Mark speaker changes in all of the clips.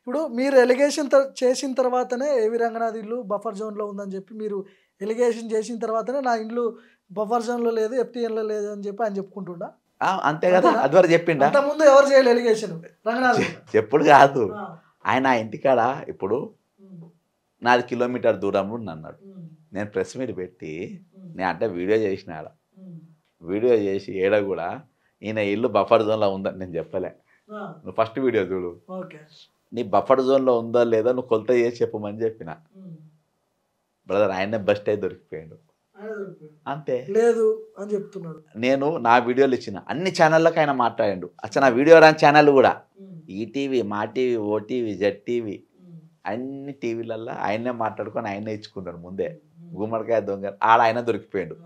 Speaker 1: ఇప్పుడు మీరు ఎలిగేషన్ చేసిన తర్వాతనే ఏవి రంగనాథ్ ఇల్లు బఫర్ జోన్లో ఉందని చెప్పి మీరు ఎలిగేషన్ చేసిన తర్వాతనే నా ఇల్లు బఫర్ జోన్లో లేదు ఎఫ్టీఎన్లో లేదు అని చెప్పి ఆయన చెప్పుకుంటుండా
Speaker 2: అంతే కదా అదివరకు చెప్పిండా
Speaker 1: అంతకుముందు ఎవరు చేయాలి ఎలిగేషన్ రంగనాథ్
Speaker 2: ఎప్పుడు కాదు ఆయన ఆ ఇంటికాడ ఇప్పుడు నాది కిలోమీటర్ దూరంలో అన్నాడు నేను ప్రెస్ మీట్ పెట్టి నేను అంటే వీడియో చేసినాడు వీడియో చేసి ఏడ కూడా ఈయన ఇల్లు బఫర్ జోన్లో ఉందని నేను చెప్పలే నువ్వు ఫస్ట్ వీడియో చూడు నీ బఫర్ జోన్లో ఉందో లేదో నువ్వు కొలత చేసి చెప్పమని చెప్పిన బ్రదర్ ఆయనే బెస్ట్ అయితే దొరికిపోయాడు అంతే
Speaker 1: లేదు అని చెప్తున్నాడు
Speaker 2: నేను నా వీడియోలు ఇచ్చిన అన్ని ఛానళ్ళకి ఆయన మాట్లాడాడు అచ్చా నా వీడియో రాని ఛానల్ కూడా ఈటీవీ మా టీవీ ఓటీవీ జెడ్ టీవీ అన్ని టీవీలల్లో ఆయనే మాట్లాడుకొని ఆయనే ఇచ్చుకున్నాడు ముందే గుమ్మడికాయ దొంగ ఆడ ఆయన దొరికిపోయాడు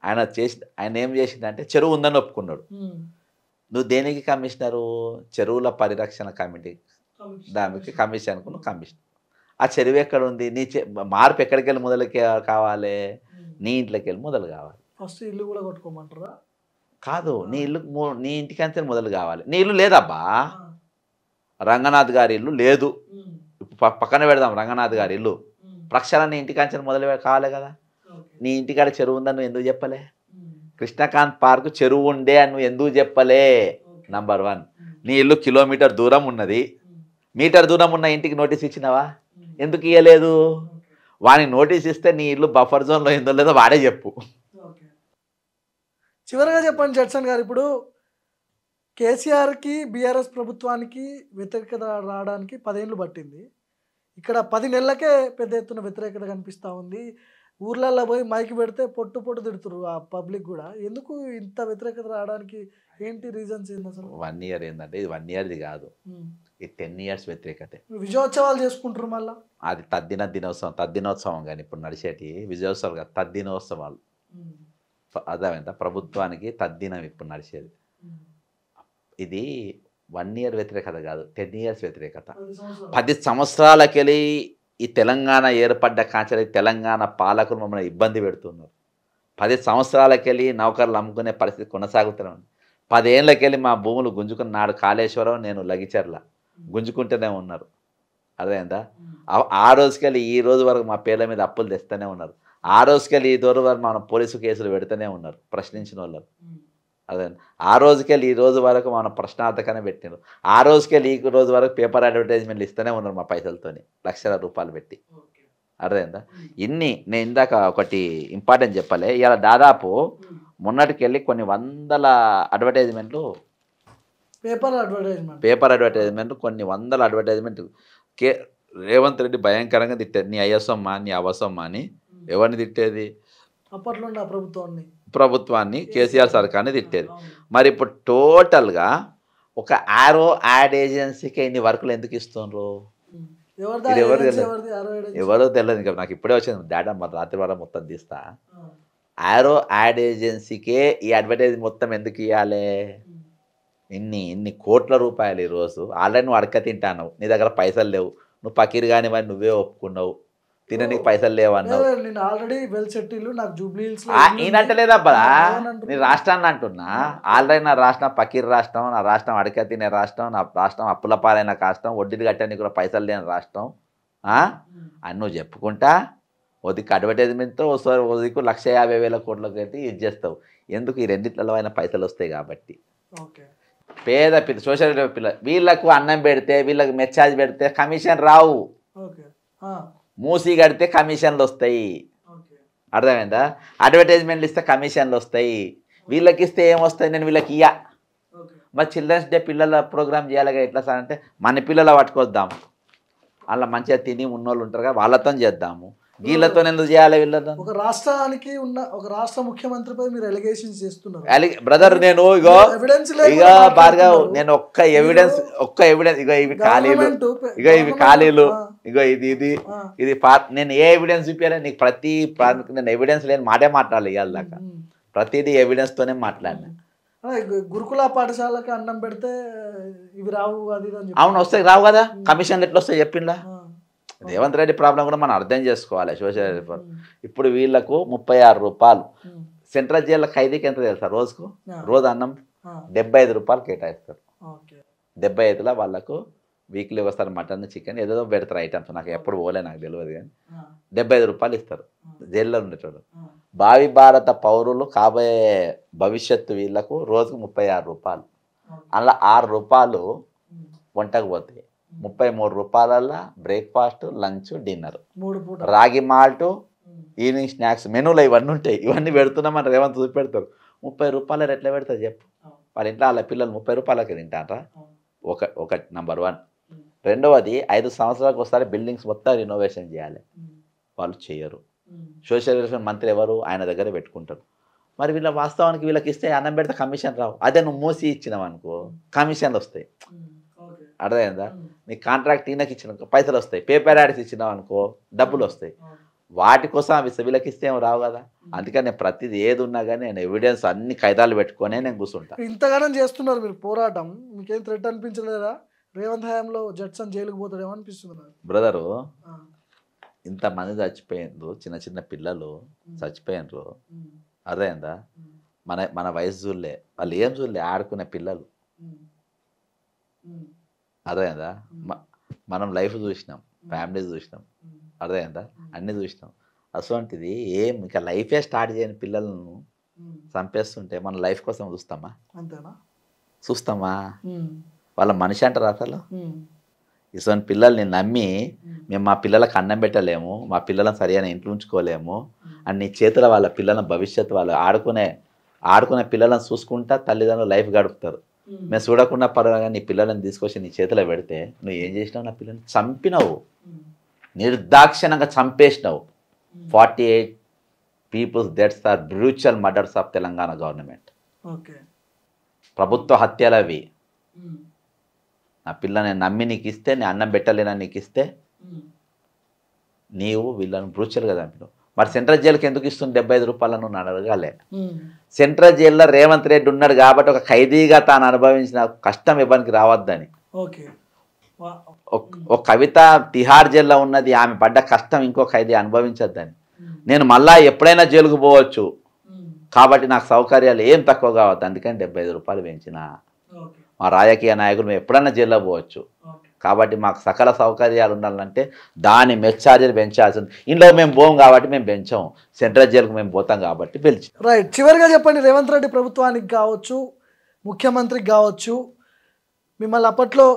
Speaker 2: ఆయన ఏం చేసిందంటే చెరువు ఉందని ఒప్పుకున్నాడు నువ్వు దేనికి కమిషనరు చెరువుల పరిరక్షణ కమిటీ దానికి కమిషన్కు నువ్వు కమిషనర్ ఆ చెరువు ఎక్కడ ఉంది నీ మార్పు ఎక్కడికి వెళ్ళి మొదలుకి కావాలి నీ ఇంట్లోకి వెళ్ళి మొదలు కావాలి
Speaker 1: ఫస్ట్ ఇల్లు కూడా కొట్టుకోమంటారా
Speaker 2: కాదు నీ ఇంటికంతే మొదలు కావాలి నీ ఇల్లు లేదబ్బా రంగనాథ్ గారి ఇల్లు లేదు పక్కన పెడదాం రంగనాథ్ గారి ఇల్లు ప్రక్షాళన నీ ఇంటికంచెని మొదలు కావాలి కదా నీ ఇంటికాడ చెరువు ఉందని నువ్వు ఎందుకు చెప్పలే కృష్ణకాంత్ పార్క్ చెరువు ఉండే అని నువ్వు ఎందుకు చెప్పలే నంబర్ 1 నీ ఇల్లు కిలోమీటర్ దూరం ఉన్నది మీటర్ దూరం ఉన్న ఇంటికి నోటీస్ ఇచ్చినావా ఎందుకు ఇవ్వలేదు వానికి నోటీస్ ఇస్తే నీ ఇల్లు బఫర్ జోన్లో ఏందో లేదో వాడే చెప్పు
Speaker 1: చివరిగా చెప్పండి జడ్సన్ గారు ఇప్పుడు కేసీఆర్కి బీఆర్ఎస్ ప్రభుత్వానికి వ్యతిరేకత రావడానికి 10 ఏళ్ళు పట్టింది ఇక్కడ 10 నెలలకే పెద్ద ఎత్తున వ్యతిరేకత కనిపిస్తూ ఉంది ఊర్లలో పోయి మైకి పెడితే పొట్టు తిడుతురు ఆ పబ్లిక్ కూడా ఎందుకు ఇంత వ్యతిరేకత రావడానికి ఏంటి రీజన్స్ ఏంటి అసలు
Speaker 2: 1 ఇయర్ ఏంటంటే ఇది 1 ఇయర్ది కాదు ఇది 10 ఇయర్స్ వ్యతిరేకతే
Speaker 1: విజయోత్సవాలు చేసుకుంటారు మళ్ళీ
Speaker 2: అది తద్దినోత్సవం కానీ ఇప్పుడు నడిచేటి విజయోత్సవాలు కాదు తద్దినోత్సవాలు అదేంట ప్రభుత్వానికి తద్దినం ఇప్పుడు నడిచేది ఇది 1 ఇయర్ వ్యతిరేకత కాదు 10 ఇయర్స్ వ్యతిరేకత 10 సంవత్సరాలకెళ్ళి ఈ తెలంగాణ ఏర్పడ్డ కాంచెలి తెలంగాణ పాలకులు మమ్మల్ని ఇబ్బంది పెడుతున్నారు 10 సంవత్సరాలకెళ్ళి నౌకర్లు అమ్ముకునే పరిస్థితి కొనసాగుతూనే ఉంది 10 ఏళ్ళకెళ్ళి మా భూములు గుంజుకుని నాడు కాళేశ్వరం నేను లగిచర్ల గుంజుకుంటూనే ఉన్నారు అదేందా ఆ రోజుకెళ్ళి ఈ రోజు వరకు మా పేర్ల మీద అప్పులు తెస్తూనే ఉన్నారు ఆ రోజుకెళ్ళి ఈ రోజు వరకు మనం పోలీసు కేసులు పెడుతూనే ఉన్నారు ప్రశ్నించిన వాళ్ళు అదే ఆ రోజుకెళ్ళి ఈ రోజు వరకు మనం ప్రశ్నార్థకనే పెట్టినారు ఆ రోజుకెళ్ళి ఈ రోజు వరకు పేపర్ అడ్వర్టైజ్మెంట్లు ఇస్తూనే ఉన్నారు మా పైసలతోని లక్షల రూపాయలు పెట్టి అర్థమైందా నేను ఇందాక ఒకటి ఇంపార్టెంట్ చెప్పలే ఇలా దాదాపు మొన్నటికెళ్ళి కొన్ని వందల అడ్వర్టైజ్మెంట్లు పేపర్ అడ్వర్టైజ్మెంట్లు కొన్ని వందల అడ్వర్టైజ్మెంట్లు రేవంత్ రెడ్డి భయంకరంగా తిట్టారు నీ అయ్యసమ్మా నీ అవసమ్మా అని ఎవరిని తిట్టేది
Speaker 1: అప్పట్లో
Speaker 2: ప్రభుత్వాన్ని కేసీఆర్ సర్కార్ని తిట్టేది మరి ఇప్పుడు టోటల్గా ఒక యాడ్ ఏజెన్సీకి ఇన్ని వర్కులు ఎందుకు ఇస్తున్నారు ఎవరో తెలియదు ఇంకా నాకు ఇప్పుడే వచ్చింది డేటా మరి రాత్రి వారం మొత్తం తీస్తా యాడ్ ఏజెన్సీకే ఈ అడ్వర్టైజ్ మొత్తం ఎందుకు ఇవ్వాలి ఇన్ని కోట్ల రూపాయలు ఈరోజు ఆల్రెడీ నువ్వు అడక తింటాను నీ దగ్గర పైసలు లేవు నువ్వు పకీర్ కాని వాడిని నువ్వే ఒప్పుకున్నావు తినడానికి పైసలు లేవన్నావు ఈయనంటలేదబ్బా నేను రాష్ట్రాన్ని అంటున్నా ఆల్రెడీ నా రాష్ట్రం పకీర్ రాష్ట్రం నా రాష్ట్రం అడక తినే రాష్ట్రం నా రాష్ట్రం అప్పుల పాలైన రాష్ట్రం వడ్డీలు కట్టడానికి కూడా పైసలు లేని రాష్ట్రం అని నువ్వు చెప్పుకుంటా ఓదికి అడ్వర్టైజ్మెంట్తో ఓదికు 1,50,000 కోట్లకి అయితే ఇది చేస్తావు ఎందుకు ఈ రెండిట్లలో అయినా పైసలు వస్తాయి కాబట్టి పేద పిల్ల సోషల్ పిల్ల వీళ్ళకు అన్నం పెడితే వీళ్ళకి మెచ్చార్జ్ పెడితే కమిషన్ రావు మూసి కడితే కమిషన్లు వస్తాయి అర్థమైందా అడ్వర్టైజ్మెంట్లు ఇస్తే కమిషన్లు వస్తాయి వీళ్ళకి ఇస్తే ఏమొస్తాయి నేను వీళ్ళకి ఇయ్యా మరి చిల్డ్రన్స్ డే పిల్లల ప్రోగ్రామ్ చేయాలిగా ఎట్లా సార్ అంటే మన పిల్లలు పట్టుకొద్దాము అలా మంచిగా తిని ఉన్నోళ్ళు ఉంటారు కదా వాళ్ళతో చేద్దాము వీళ్ళతో ఎందుకు చేయాలి వీళ్ళతో
Speaker 1: ఒక రాష్ట్రానికి ఉన్న ఒక రాష్ట్ర ముఖ్యమంత్రిపై మీరు ఎలిగేషన్స్ చేస్తున్నారు
Speaker 2: బ్రదర్ నేను ఇక భార్గవ్ నేను ఒక్క ఎవిడెన్స్ ఇగో ఇవి ఖాళీలు ఇగో ఇది నేను ఏ ఎవిడెన్స్ చూపించాలి నీకు ప్రతి నేను ఎవిడెన్స్ లేని మాటే మాట్లాడాలి ఇవాళ దాకా ప్రతిదీ ఎవిడెన్స్ తోనే మాట్లాడినా
Speaker 1: గురుకుల పాఠశాలకు అన్నం పెడితే ఇవి రావు అది
Speaker 2: అవును వస్తాయి రావు కదా కమిషన్లు ఎట్లా వస్తాయి చెప్పిందా రేవంత్ రెడ్డి ప్రాబ్లం కూడా మనం అర్థం చేసుకోవాలి సోషల్ రిఫార్మ్ ఇప్పుడు వీళ్ళకు 36 రూపాయలు సెంట్రల్ జైల్లో ఖైదీకి ఎంత తెలుసా రోజు అన్నం 75 రూపాయలు కేటాయిస్తారు 75లో వాళ్ళకు వీక్లీ ఒకసారి మటన్ చికెన్ ఏదో పెడతారు ఐటమ్స్, నాకు ఎప్పుడు పోలే, నాకు తెలియదు కానీ 75 రూపాయలు ఇస్తారు జైల్లో ఉండేటోడు. భావి భారత పౌరులు కాబోయే భవిష్యత్తు వీళ్ళకు రోజుకు 36 రూపాయలు, అలా 6 రూపాయలు వంటకు పోతాయి, 33 రూపాయలల్లో బ్రేక్ఫాస్ట్ లంచ్ డిన్నర్, రాగి మాల్ట్ ఈవినింగ్ స్నాక్స్ మెనూలో ఇవన్నీ ఉంటాయి. ఇవన్నీ పెడుతున్నామని రేవంత్ చూసి పెడతారు. 30 రూపాయలు ఎట్లా పెడతారు చెప్పు? వాళ్ళ ఇంట్లో వాళ్ళ పిల్లలు 30 రూపాయలకి తింటారా? ఒకటి నెంబర్ 1. రెండవది 5 సంవత్సరాలకు ఒకసారి బిల్డింగ్స్ మొత్తం రినోవేషన్ చేయాలి, వాళ్ళు చేయరు. సోషల్ వెల్ఫేర్ మంత్రి ఎవరు? ఆయన దగ్గర పెట్టుకుంటారు. మరి వీళ్ళ వాస్తవానికి వీళ్ళకి ఇస్తే అన్నం పెడితే కమిషన్ రావు. అదే నువ్వు మూసి ఇచ్చినావు అనుకో కమిషన్లు వస్తాయి, అర్థమైందా? నీ కాంట్రాక్ట్ ఈయనకి ఇచ్చిన పైసలు వస్తాయి, పేపర్ యాడ్స్ ఇచ్చినావు అనుకో డబ్బులు వస్తాయి. వాటి కోసం అవి వీళ్ళకి ఇస్తే ఏమో రావు కదా. అందుకని నేను ప్రతిదీ ఏది ఉన్నా కానీ నేను ఎవిడెన్స్ అన్ని ఖైదాలు పెట్టుకొని నేను కూర్చుంటా.
Speaker 1: ఇంతగానం చేస్తున్నారు మీరు పోరాటం, మీకేం థ్రెట్ అనిపించలేదా? రేవంత్ హయాంలో జడ్సన్ జైలుకు పోతాడేమో అనిపిస్తుంది
Speaker 2: బ్రదరు. ఇంతమంది చచ్చిపోయిండ్రు, చిన్న చిన్న పిల్లలు చచ్చిపోయినరు, అర్థమైందా? మన వయసు చూడలే, వాళ్ళు ఏం చూడలే, ఆడుకునే పిల్లలు, అర్థమైందా? మనం లైఫ్ చూసినాం, ఫ్యామిలీ చూసినాం, అర్థమైందా? అన్నీ చూసినాం. అటువంటిది ఏం ఇంకా లైఫే స్టార్ట్ చేయని పిల్లలను చంపేస్తుంటే మన లైఫ్ కోసం చూస్తామా?
Speaker 1: అంతేనా?
Speaker 2: చూస్తామా? వాళ్ళ మనిషి అంటారు అసలు? ఇటువంటి పిల్లల్ని నమ్మి మేము మా పిల్లలకు అన్నం పెట్టలేము, మా పిల్లలను సరైన ఇంట్లో ఉంచుకోలేము అని నీ చేతుల వాళ్ళ పిల్లల భవిష్యత్తు, వాళ్ళు ఆడుకునే పిల్లలను చూసుకుంటా తల్లిదండ్రులు లైఫ్ గడుపుతారు. మేము చూడకుండా పర్వాలేదు, నీ పిల్లలను తీసుకొచ్చి నీ చేతిలో పెడితే నువ్వు ఏం చేసినావు? నా పిల్లల్ని చంపినావు, నిర్దాక్షిణంగా చంపేసినావు. 48 peoples deaths are brutal murders of Telangana government. ప్రభుత్వ హత్యలు అవి. నా పిల్లని నమ్మి నీకు ఇస్తే, నేను అన్నం పెట్టలేనా నీకు ఇస్తే నీవు వీళ్ళని బ్రూచువల్గా చంపినావు. మరి సెంట్రల్ జైలుకి ఎందుకు ఇస్తుంది 75 రూపాయలను నన్ను అడగాలే. సెంట్రల్ జైల్లో రేవంత్ రెడ్డి ఉన్నాడు కాబట్టి ఒక ఖైదీగా తాను అనుభవించిన కష్టం ఇవ్వడానికి రావద్దని. ఒక కవిత తిహార్ జైల్లో ఉన్నది, ఆమె పడ్డ కష్టం ఇంకో ఖైదీ అనుభవించద్దని. నేను మళ్ళా ఎప్పుడైనా జైలుకు పోవచ్చు కాబట్టి నాకు సౌకర్యాలు ఏం తక్కువ కావద్దు, అందుకని 75 రూపాయలు పెంచిన. మా రాజకీయ నాయకులు మేము ఎప్పుడైనా జైల్లో పోవచ్చు కాబట్టి మాకు సకల సౌకర్యాలు ఉండాలంటే దాని మెస్ ఛార్జీలు పెంచాల్సింది. ఇంట్లో మేము పోం కాబట్టి మేము పెంచాం, సెంట్రల్ జైలుకు మేము పోతాం కాబట్టి పెంచాం.
Speaker 1: రైట్. చివరిగా చెప్పండి, రేవంత్ రెడ్డి ప్రభుత్వానికి కావచ్చు, ముఖ్యమంత్రికి కావచ్చు, మిమ్మల్ని అప్పట్లో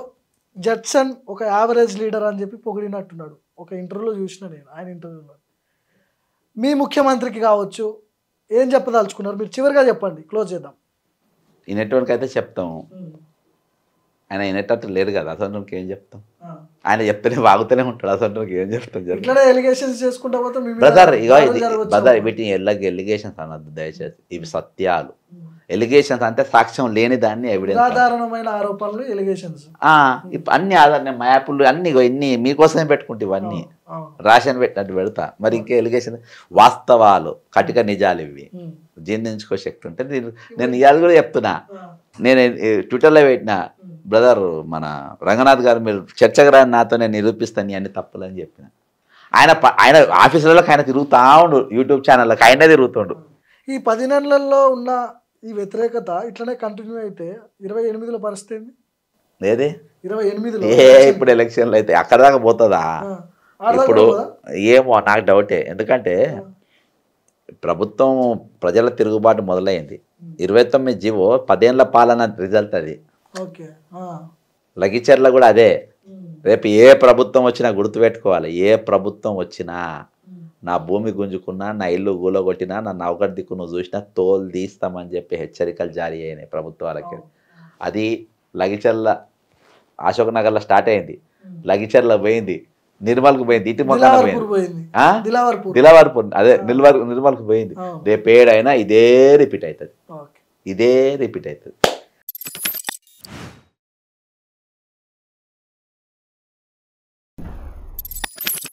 Speaker 1: జడ్సన్ ఒక యావరేజ్ లీడర్ అని చెప్పి పొగిడినట్టున్నాడు. ఒక ఇంటర్వ్యూలో చూసిన నేను, ఆయన ఇంటర్వ్యూలో. మీ ముఖ్యమంత్రికి కావచ్చు ఏం చెప్పదలుచుకున్నారు మీరు? చివరిగా చెప్పండి, క్లోజ్ చేద్దాం.
Speaker 2: ఈ నెట్వర్క్ అయితే చెప్తాము, ఆయన వినేటట్టు లేరు కదా, అసలు ఏం చెప్తాం? ఆయన చెప్తేనే వాగుతూనే ఉంటాడు, అసలు ఏం చెప్తాం? బ్రదర్ ఇగో బ్రదర్ వీటిని ఎలిగేషన్స్ అనద్దు దయచేసి, ఇవి సత్యాలు. ఎలిగేషన్స్ అంటే సాక్ష్యం లేని దాన్ని ఎవిడెన్స్,
Speaker 1: సాధారణమైన ఆరోపణలు, ఎలిగేషన్స్
Speaker 2: అన్ని ఆధార మ్యాపులు అన్ని ఇన్ని మీకోసమే పెట్టుకుంటే ఇవన్నీ రాషన్ పెట్టినట్టు పెడతా. మరి ఇంకా ఎలిగేషన్ వాస్తవాలు, కటిక నిజాలు ఇవి జీర్ణించుకో శక్తి ఉంటే నేను ఇవాళ కూడా చెప్తున్నా. నేను ట్విట్టర్లో పెట్టిన, బ్రదర్ మన రంగనాథ్ గారు మీరు చర్చకు రాని నాతో నేను నిరూపిస్తాను అన్ని తప్పులని చెప్పిన. ఆయన ఆఫీసులలో ఆయన తిరుగుతా ఉండు, యూట్యూబ్ ఛానళ్ళకి ఆయనే తిరుగుతుండు.
Speaker 1: ఈ 10 నెలల్లో ఉన్న ఈ వ్యతిరేకత ఇట్లనే కంటిన్యూ అయితే 28లో పరిస్థితి ఏంది?
Speaker 2: ఏది
Speaker 1: 28లో
Speaker 2: ఇప్పుడు ఎలక్షన్లు అయితే అక్కడ దాకా పోతుందా? ఇప్పుడు ఏమో నాకు డౌటే. ఎందుకంటే ప్రభుత్వం ప్రజల తిరుగుబాటు మొదలైంది. 29 జీవో 10 ఏళ్ల పాలన రిజల్ట్ అది. లగిచర్ల కూడా అదే. రేపు ఏ ప్రభుత్వం వచ్చినా గుర్తుపెట్టుకోవాలి, ఏ ప్రభుత్వం వచ్చినా నా భూమి గుంజుకున్నా, నా ఇల్లు గూలగొట్టినా, నా నౌకర్ దిక్కు నువ్వు చూసినా తోలు తీస్తామని చెప్పి హెచ్చరికలు జారీ అయినాయి ప్రభుత్వాలకి. అది లగిచర్ల అశోక్ నగర్లో స్టార్ట్ అయింది, లగిచర్ల పోయింది, నిర్మల్కు పోయింది, ఇటు మొక్కన పోయింది, దిలావర్పూర్ అదే నిర్మల్కు పోయింది. రేపు ఏడైనా ఇదే రిపీట్ అవుతుంది, ఇదే రిపీట్ అవుతుంది.